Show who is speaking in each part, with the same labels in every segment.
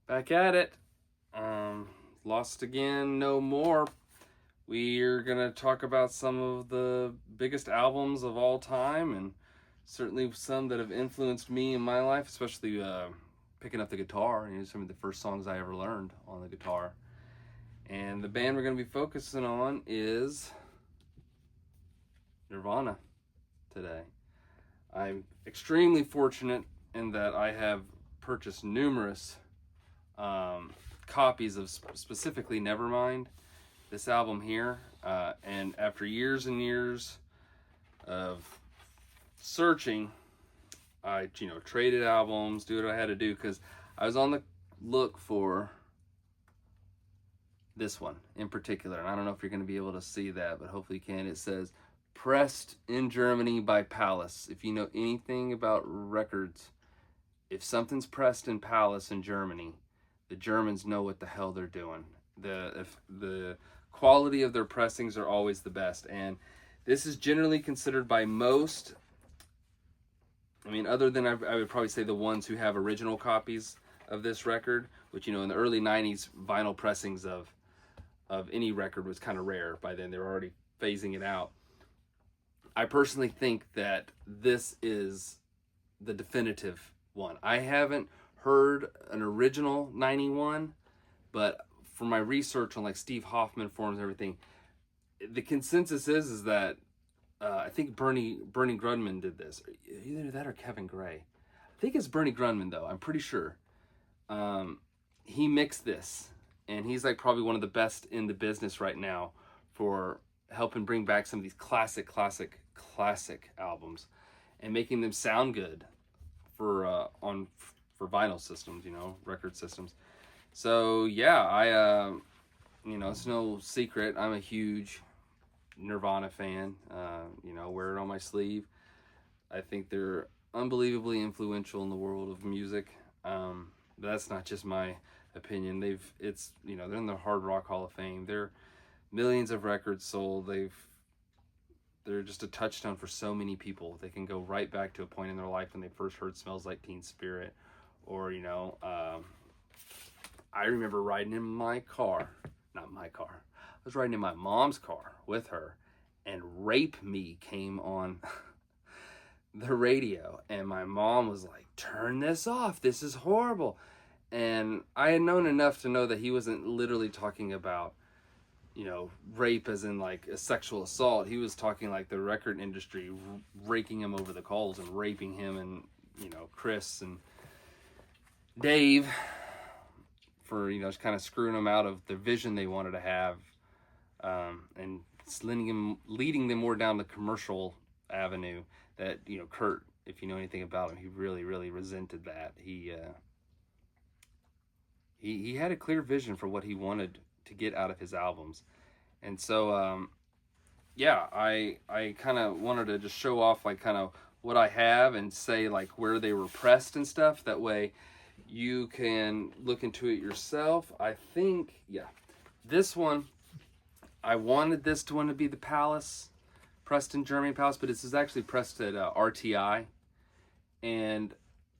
Speaker 1: Back at it. Lost Again, No More. We're going to talk about some of the biggest albums of all time, and certainly some that have influenced me in my life, especially picking up the guitar. Some of the first songs I ever learned on the guitar. And the band we're going to be focusing on is Nirvana today. I'm extremely fortunate in that I have purchased numerous copies of specifically Nevermind, this album here, and after years and years of searching, I traded albums, do what I had to do, because I was on the look for this one in particular, and I don't know if you're going to be able to see that, but hopefully you can. It says pressed in Germany by Palace. If you know anything about records, if something's pressed in Palace in Germany, the Germans know what the hell they're doing. The quality of their pressings are always the best, and this is generally considered by most, other than I would probably say the ones who have original copies of this record, which in the early 90s, vinyl pressings of any record was kind of rare. By then they were already phasing it out. I personally think that this is the definitive one. I haven't heard an original 91, but from my research on like Steve Hoffman forums and everything, the consensus is that I think Bernie Grundman did this. Either that or Kevin Gray. I think it's Bernie Grundman though. I'm pretty sure. He mixed this, and he's like probably one of the best in the business right now for helping bring back some of these classic albums and making them sound good for vinyl systems, record systems. So yeah, I it's no secret I'm a huge Nirvana fan. Wear it on my sleeve. I think they're unbelievably influential in the world of music. That's not just my opinion. They're in the Hard Rock Hall of Fame. They're millions of records sold. They're just a touchstone for so many people. They can go right back to a point in their life when they first heard Smells Like Teen Spirit, or I remember riding in my car, not my car, I was riding in my mom's car with her, and Rape Me came on the radio, and my mom was like, turn this off, this is horrible. And I had known enough to know that he wasn't literally talking about rape as in like a sexual assault. He was talking like the record industry raking him over the coals and raping him and Chris and Dave for just kind of screwing them out of the vision they wanted to have, and leading them more down the commercial avenue that Kurt, if you know anything about him, he really resented that. He had a clear vision for what he wanted to get out of his albums. And so I kind of wanted to just show off like kind of what I have and say like where they were pressed and stuff. That way you can look into it yourself. I think, this one, I wanted this one to be the Palace, pressed in Germany Palace, but this is actually pressed at RTI. And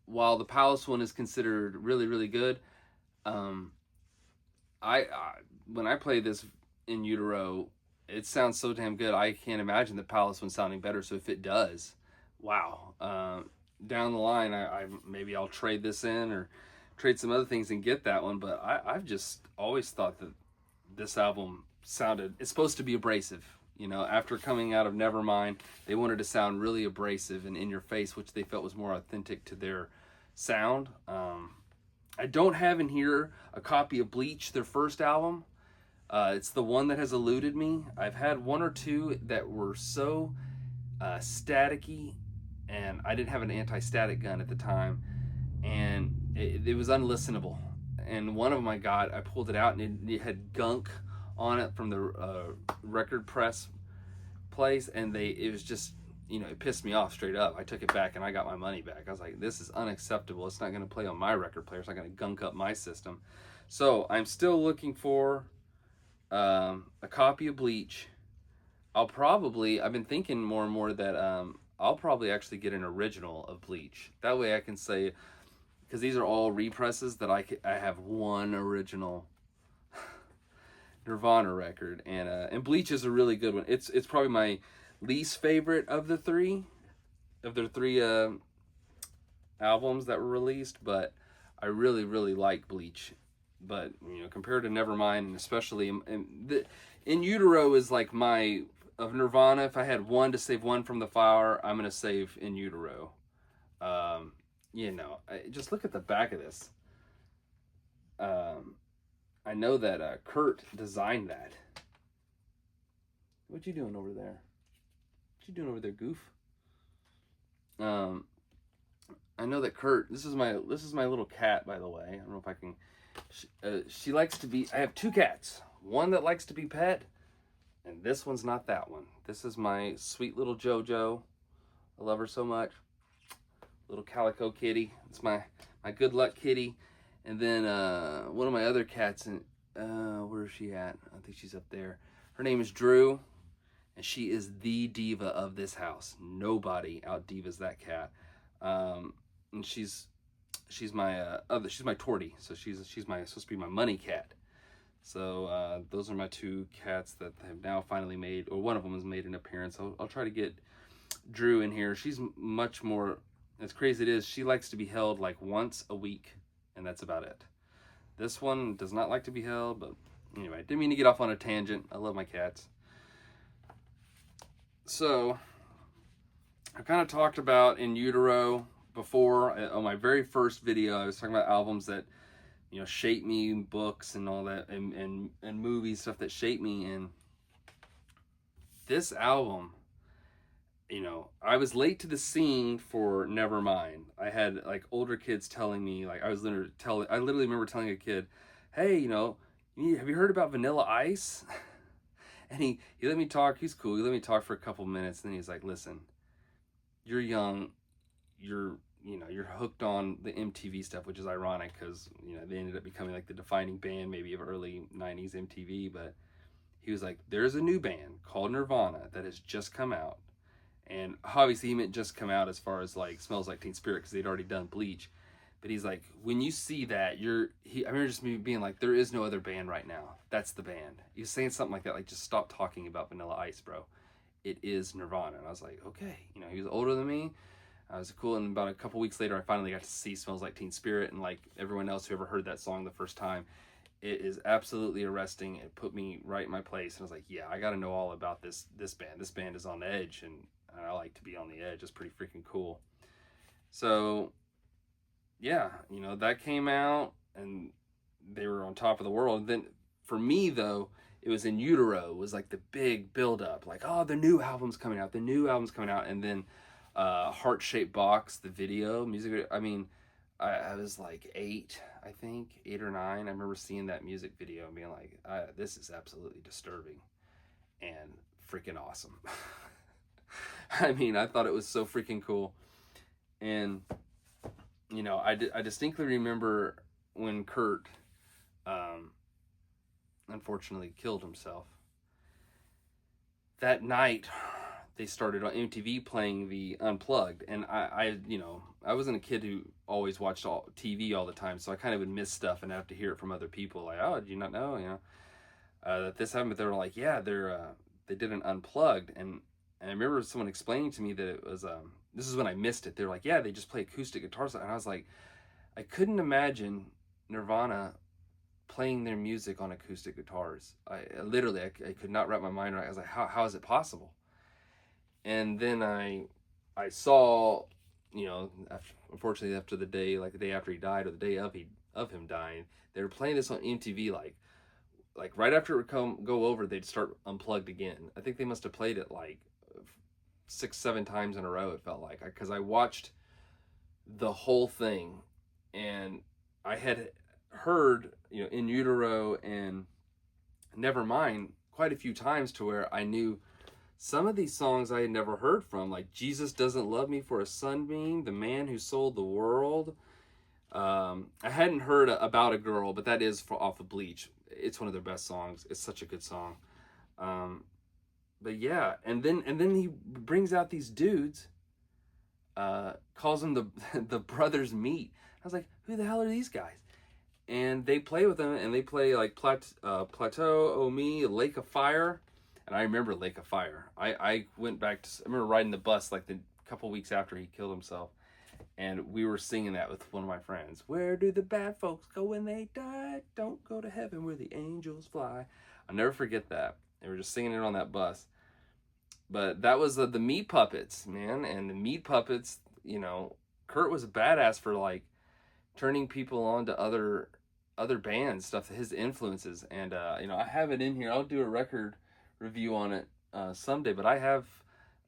Speaker 1: while the Palace one is considered really good, I when I play this in utero, it sounds so damn good. I can't imagine the Palace one sounding better. So if it does, wow. Down the line, maybe I'll trade this in or trade some other things and get that one. But I've just always thought that this album it's supposed to be abrasive. After coming out of Nevermind, they wanted to sound really abrasive and in your face, which they felt was more authentic to their sound. I don't have in here a copy of Bleach, their first album. It's the one that has eluded me. I've had one or two that were so staticky, and I didn't have an anti-static gun at the time, and it was unlistenable. And one of them I pulled it out, and it had gunk on it from the record press place, and it was just, it pissed me off straight up. I took it back and I got my money back. I was like, this is unacceptable. It's not going to play on my record player. It's not going to gunk up my system. So I'm still looking for a copy of Bleach. I've been thinking more and more that I'll probably actually get an original of Bleach. That way I can say because these are all represses that I have one original Nirvana record, and Bleach is a really good one. It's probably my least favorite of their three albums that were released, but I really like Bleach. But compared to Nevermind, and especially In Utero is like my of Nirvana. If I had one to save one from the fire, I'm gonna save In Utero. Just look at the back of this. I know that Kurt designed that. What you doing over there? What you doing over there, goof? I know that Kurt. This is my little cat, by the way. I don't know if I can. She likes to be. I have two cats. One that likes to be pet, and this one's not that one. This is my sweet little JoJo. I love her so much. Little calico kitty. It's my good luck kitty. And then one of my other cats, and where is she at? I think she's up there. Her name is Drew, and she is the diva of this house. Nobody out divas that cat. And she's my she's my tortie. So she's supposed to be my money cat. So those are my two cats that have now finally made, or one of them has made an appearance. I'll try to get Drew in here. She's much more, as crazy it is, she likes to be held like once a week, and that's about it. This one does not like to be held, but anyway, didn't mean to get off on a tangent. I love my cats. So I kind of talked about In Utero before. On my very first video, I was talking about albums that shape me, books and all that, and movies, stuff that shape me. And this album, I was late to the scene for Nevermind. I had like older kids telling me, like I literally remember telling a kid, hey, have you heard about Vanilla Ice? And he let me talk. He's cool. He let me talk for a couple minutes, and then he's like, listen, you're young, you're hooked on the MTV stuff, which is ironic because they ended up becoming like the defining band maybe of early 90s MTV. But he was like, there's a new band called Nirvana that has just come out. And obviously he meant just come out as far as like Smells Like Teen Spirit, because they'd already done Bleach. But he's like, when you see that, I remember just me being like, there is no other band right now. That's the band. He was saying something like that, like, just stop talking about Vanilla Ice, bro. It is Nirvana. And I was like, okay. He was older than me. I was cool. And about a couple weeks later, I finally got to see Smells Like Teen Spirit. And like everyone else who ever heard that song the first time, it is absolutely arresting. It put me right in my place. And I was like, yeah, I got to know all about this band. This band is on edge, and I like to be on the edge. It's pretty freaking cool. So yeah, that came out and they were on top of the world. Then for me though, it was In Utero. It was like the big build up, like, oh, the new album's coming out. And then Heart Shaped Box, the music video. I mean, I was like 8 or 9. I remember seeing that music video and being like, this is absolutely disturbing and freaking awesome. I mean, I thought it was so freaking cool. And I distinctly remember when Kurt unfortunately killed himself. That night they started on MTV playing the Unplugged, and I wasn't a kid who always watched TV all the time, so I kind of would miss stuff and have to hear it from other people, like, oh, did you not know that this happened? But they were like, yeah, they did an Unplugged, and I remember someone explaining to me that it was this is when I missed it. They were like, yeah, they just play acoustic guitars, and I was like, I couldn't imagine Nirvana playing their music on acoustic guitars. I could not wrap my mind around it. I was like, how is it possible? And then I saw, unfortunately after the day after he died, or the day of him dying, they were playing this on MTV like right after it would go over, they'd start Unplugged again. I think they must have played it like 6-7 times in a row, it felt like, because I watched the whole thing, and I had heard In Utero and Nevermind quite a few times to where I knew some of these songs I had never heard from, like Jesus Doesn't Love Me for a Sunbeam, The Man Who Sold the World. I hadn't heard About a Girl, but that is off of Bleach. It's one of their best songs. It's such a good song. But yeah, and then he brings out these dudes, calls them the brothers meet. I was like, who the hell are these guys? And they play with them, and they play like Plateau, Oh Me, Lake of Fire. And I remember Lake of Fire. I went back to, I remember riding the bus like the couple weeks after he killed himself. And we were singing that with one of my friends. Where do the bad folks go when they die? Don't go to heaven where the angels fly. I'll never forget that. They were just singing it on that bus. But that was the Meat Puppets, man. And the Meat Puppets, you know, Kurt was a badass for like turning people on to other bands, stuff, his influences. And, you know, I have it in here. I'll do a record review on it someday. But I have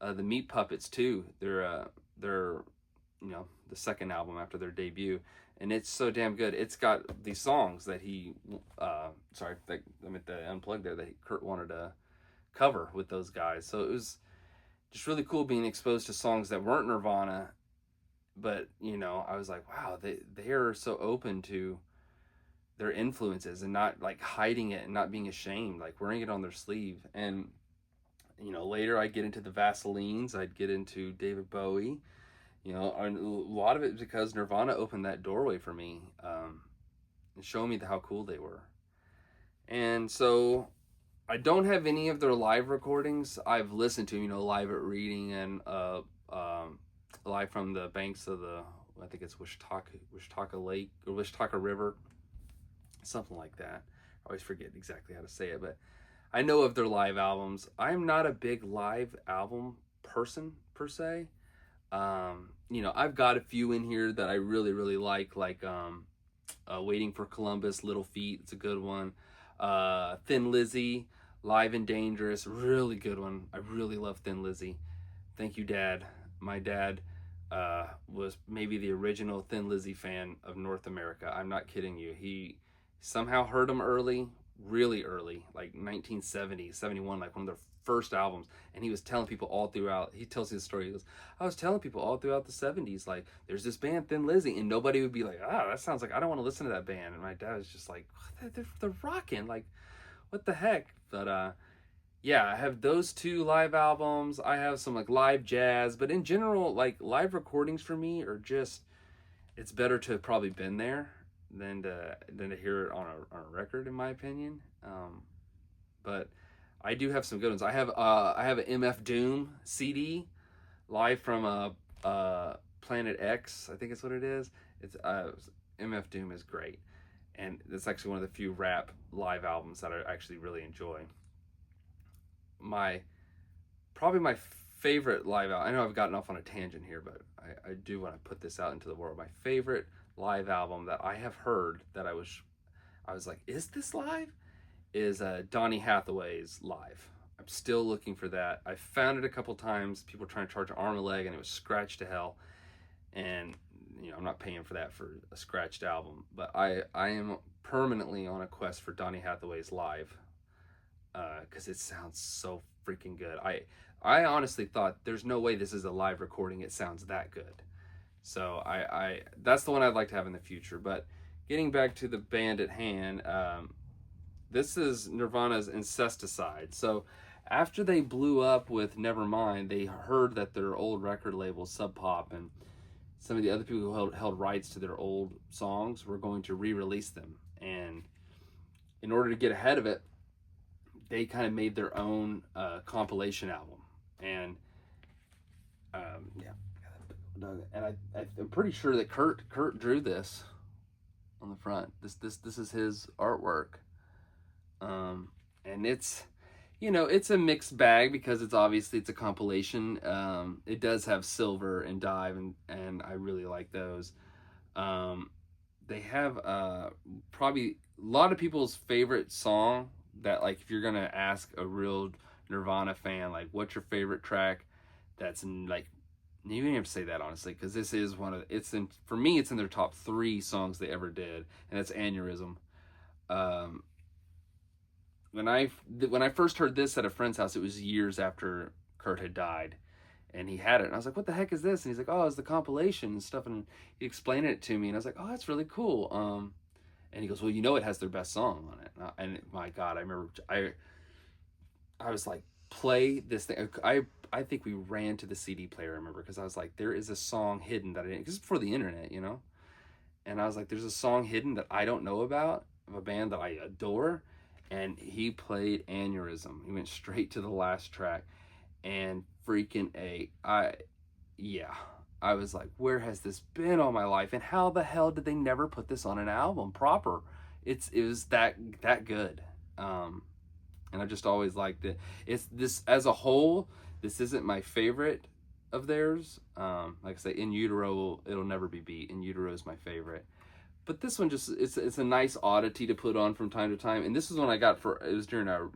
Speaker 1: the Meat Puppets too. They're you know, the second album after their debut, and it's so damn good. It's got these songs that he the unplugged there that Kurt wanted to cover with those guys. So it was just really cool being exposed to songs that weren't Nirvana, but you know, I was like, wow, they are so open to their influences and not like hiding it and not being ashamed, like wearing it on their sleeve. And you know, later I get into the Vaselines, I'd get into David Bowie. You know, a lot of it is because Nirvana opened that doorway for me and showed me how cool they were. And so I don't have any of their live recordings. I've listened to, you know, Live at Reading and Live from the Banks of the, I think it's Wichita Lake or Wichita River, something like that. I always forget exactly how to say it, but I know of their live albums. I'm not a big live album person per se. You know, I've got a few in here that I really, really like Waiting for Columbus, Little Feat, it's a good one. Thin Lizzy, Live and Dangerous, really good one. I really love Thin Lizzy. Thank you, Dad. My dad was maybe the original Thin Lizzy fan of North America. I'm not kidding you. He somehow heard them early, really early, like 1970, 71, like one of their first albums, and he was telling people all throughout, he tells his story, he goes, I was telling people all throughout the 70s, like, there's this band Thin Lizzy, and nobody would be like, that sounds like, I don't want to listen to that band. And my dad was just like, they're rocking, like, what the heck. But yeah, I have those two live albums. I have some like live jazz, but in general, like live recordings for me are just, it's better to have probably been there than to hear it on a record, in my opinion. But I do have some good ones. I have an MF Doom CD live from Planet X, I think it's what it is. It's MF Doom is great, and it's actually one of the few rap live albums that I actually really enjoy. Probably my favorite live album. I know I've gotten off on a tangent here, but I do want to put this out into the world. My favorite live album that I have heard that I was like, is this live? Is Donny Hathaway's Live. I'm still looking for that. I found it a couple times. People were trying to charge an arm and a leg, and it was scratched to hell. And you know, I'm not paying for that for a scratched album. But I am permanently on a quest for Donny Hathaway's Live because it sounds so freaking good. I honestly thought there's no way this is a live recording. It sounds that good. So I that's the one I'd like to have in the future. But getting back to the band at hand. This is Nirvana's Incesticide. So after they blew up with Nevermind, they heard that their old record label, Sub Pop, and some of the other people who held rights to their old songs were going to re-release them. And in order to get ahead of it, they kind of made their own compilation album. And and I'm pretty sure that Kurt drew this on the front. This is his artwork. And it's, you know, it's a mixed bag because it's a compilation. It does have Silver and Dive, and I really like those. They have probably a lot of people's favorite song that, like, if you're gonna ask a real Nirvana fan, like, what's your favorite track, that's like, you don't have to say that honestly, because this is for me it's in their top 3 songs they ever did, and it's Aneurysm. When I first heard this at a friend's house, it was years after Kurt had died, and he had it, and I was like, what the heck is this? And he's like, oh, it's the compilation and stuff, and he explained it to me, and I was like, oh, that's really cool. And he goes, well, you know, it has their best song on it. And my God, I remember I was like, play this thing. I think we ran to the CD player, I remember, because I was like, there is a song hidden that I didn't, because it's before the internet, you know? and I was like, there's a song hidden that I don't know about of a band that I adore, and he played Aneurysm. He went straight to the last track, and freaking yeah, I was like, where has this been all my life, and how the hell did they never put this on an album proper? It was that good. And I just always liked it. It's this as a whole. This isn't my favorite of theirs. Like I say, In Utero, it'll never be beat. In Utero is my favorite. But this one just it's a nice oddity to put on from time to time. And this is one I got it was during a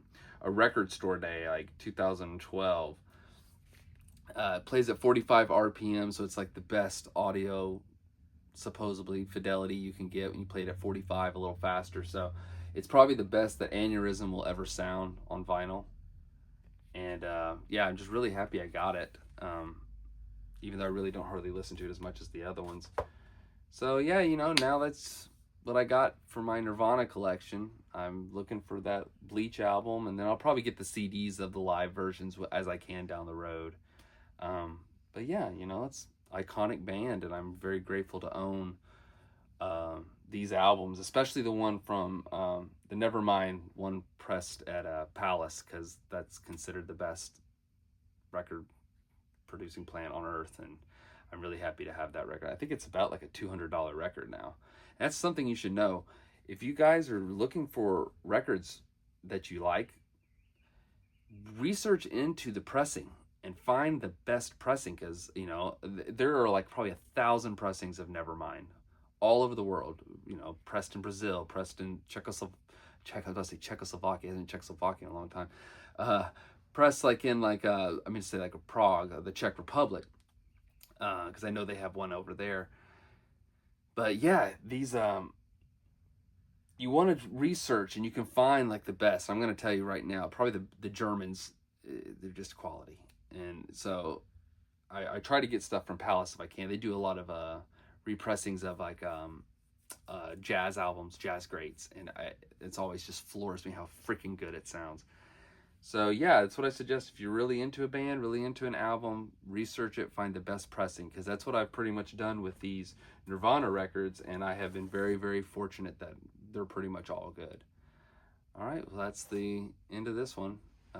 Speaker 1: record store day, like 2012. It plays at 45 RPM, so it's like the best audio, supposedly, fidelity you can get when you play it at 45, a little faster. So it's probably the best that Aneurysm will ever sound on vinyl. And yeah, I'm just really happy I got it, even though I really don't hardly listen to it as much as the other ones. So yeah, now that's what I got for my Nirvana collection. I'm looking for that Bleach album, and then I'll probably get the CDs of the live versions as I can down the road. But yeah, it's iconic band, and I'm very grateful to own these albums, especially the one from the Nevermind one pressed at Palace, because that's considered the best record producing plant on earth, and I'm really happy to have that record. I think it's about like a $200 record now. And that's something you should know. If you guys are looking for records that you like, research into the pressing and find the best pressing, because there are like probably 1,000 pressings of Nevermind all over the world. Pressed in Brazil, pressed in Czechoslovakia. Czechoslovakia, hasn't Czechoslovakia in a long time. Pressed like in Prague, the Czech Republic, because I know they have one over there. But yeah, these you want to research, and you can find like the best. I'm going to tell you right now, probably the Germans, they're just quality. And so I try to get stuff from Palace if I can. They do a lot of repressings of like jazz albums, jazz greats, and it's always just floors me how freaking good it sounds. So yeah, that's what I suggest. If you're really into a band, really into an album, research it, find the best pressing, because that's what I've pretty much done with these Nirvana records, and I have been very, very fortunate that they're pretty much all good. All right, well, that's the end of this one.